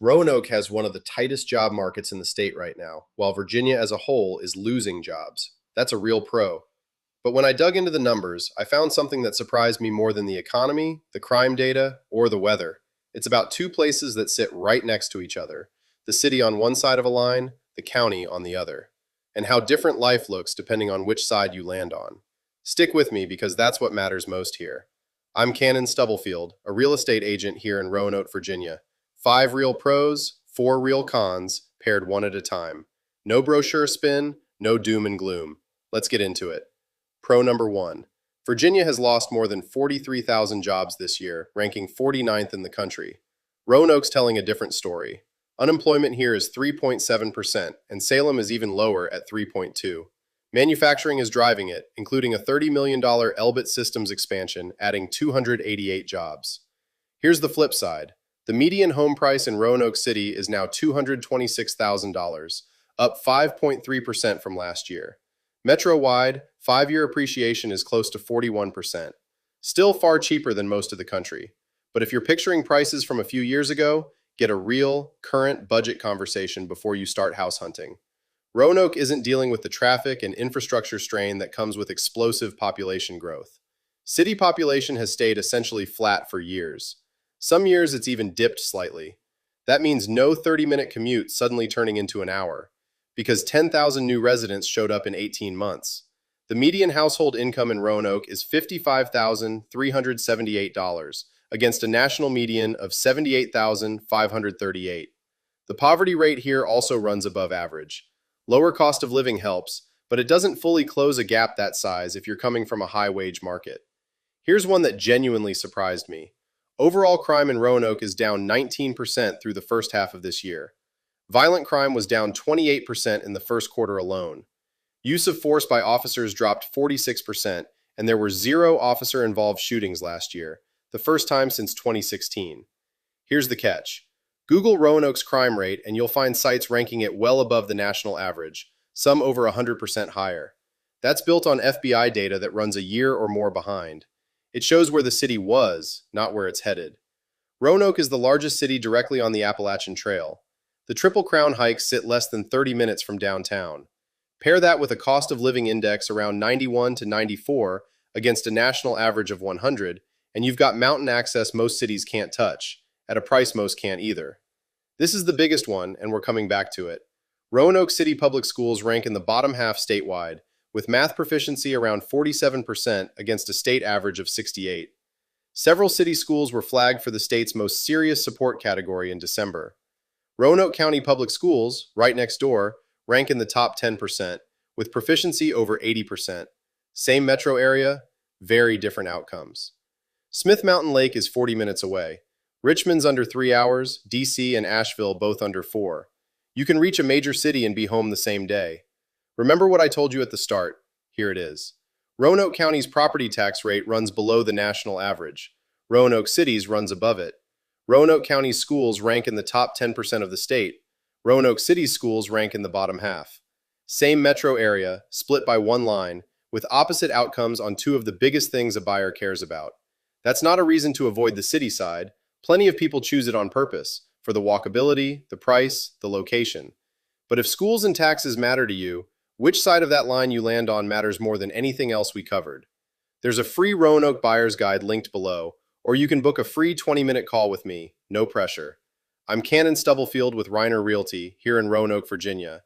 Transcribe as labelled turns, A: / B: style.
A: Roanoke has one of the tightest job markets in the state right now, while Virginia as a whole is losing jobs. That's a real pro. But when I dug into the numbers, I found something that surprised me more than the economy, the crime data, or the weather. It's about two places that sit right next to each other, the city on one side of a line, the county on the other, and how different life looks depending on which side you land on. Stick with me because that's what matters most here. I'm 𝗵𝗃, a real estate agent here in Roanoke, Virginia. 5 real pros, 4 real cons, paired one at a time. No brochure spin, no doom and gloom. Let's get into it. Pro number 1. Virginia has lost more than 43,000 jobs this year, ranking 49th in the country. Roanoke's telling a different story. Unemployment here is 3.7%, and Salem is even lower at 3.2%. Manufacturing is driving it, including a $30 million 𝗕𝗏𝗘 systems expansion, adding 288 jobs. Here's the flip side. The median home price in Roanoke City is now $226,000, up 5.3% from last year. Metro-wide, 5-year appreciation is close to 41%. Still far cheaper than most of the country. But if you're picturing prices from a few years ago, get a real, current budget conversation before you start house hunting. Roanoke isn't dealing with the traffic and infrastructure strain that comes with explosive population growth. City population has stayed essentially flat for years. Some years it's even dipped slightly. That means no 30-minute commute suddenly turning into an hour, because 10,000 new residents showed up in 18 months. The median household income in Roanoke is $55,378 against a national median of $78,538. The poverty rate here also runs above average. Lower cost of living helps, but it doesn't fully close a gap that size if you're coming from a high-wage market. Here's one that genuinely surprised me. Overall crime in Roanoke is down 19% through the first half of this year. Violent crime was down 28% in the first quarter alone. Use of force by officers dropped 46%, and there were 0 officer-involved shootings last year, the first time since 2016. Here's the catch. Google Roanoke's crime rate and you'll find sites ranking it well above the national average, some over 100% higher. That's built on FBI data that runs a year or more behind. It shows where the city was, not where it's headed. Roanoke is the largest city directly on the Appalachian Trail. The Triple Crown hikes sit less than 30 minutes from downtown. Pair that with a cost of living index around 91 to 94 against a national average of 100, and you've got mountain access most cities can't touch, at a price most can't either. This is the biggest one, and we're coming back to it. Roanoke City Public Schools rank in the bottom half statewide, with math proficiency around 47% against a state average of 68%. Several city schools were flagged for the state's most serious support category in December. Roanoke County Public Schools, right next door, rank in the top 10%, with proficiency over 80%. Same metro area, very different outcomes. Smith Mountain Lake is 40 minutes away. Richmond's under 3 hours, DC and Asheville both under 4. You can reach a major city and be home the same day. Remember what I told you at the start? Here it is. Roanoke County's property tax rate runs below the national average. Roanoke City's runs above it. Roanoke County's schools rank in the top 10% of the state. Roanoke City's schools rank in the bottom half. Same metro area, split by one line, with opposite outcomes on 2 of the biggest things a buyer cares about. That's not a reason to avoid the city side. Plenty of people choose it on purpose, for the walkability, the price, the location. But if schools and taxes matter to you, which side of that line you land on matters more than anything else we covered. There's a free Roanoke buyer's guide linked below, or you can book a free 20-minute call with me, no pressure. I'm 𝗵𝗃 with Reiner Realty here in Roanoke, Virginia,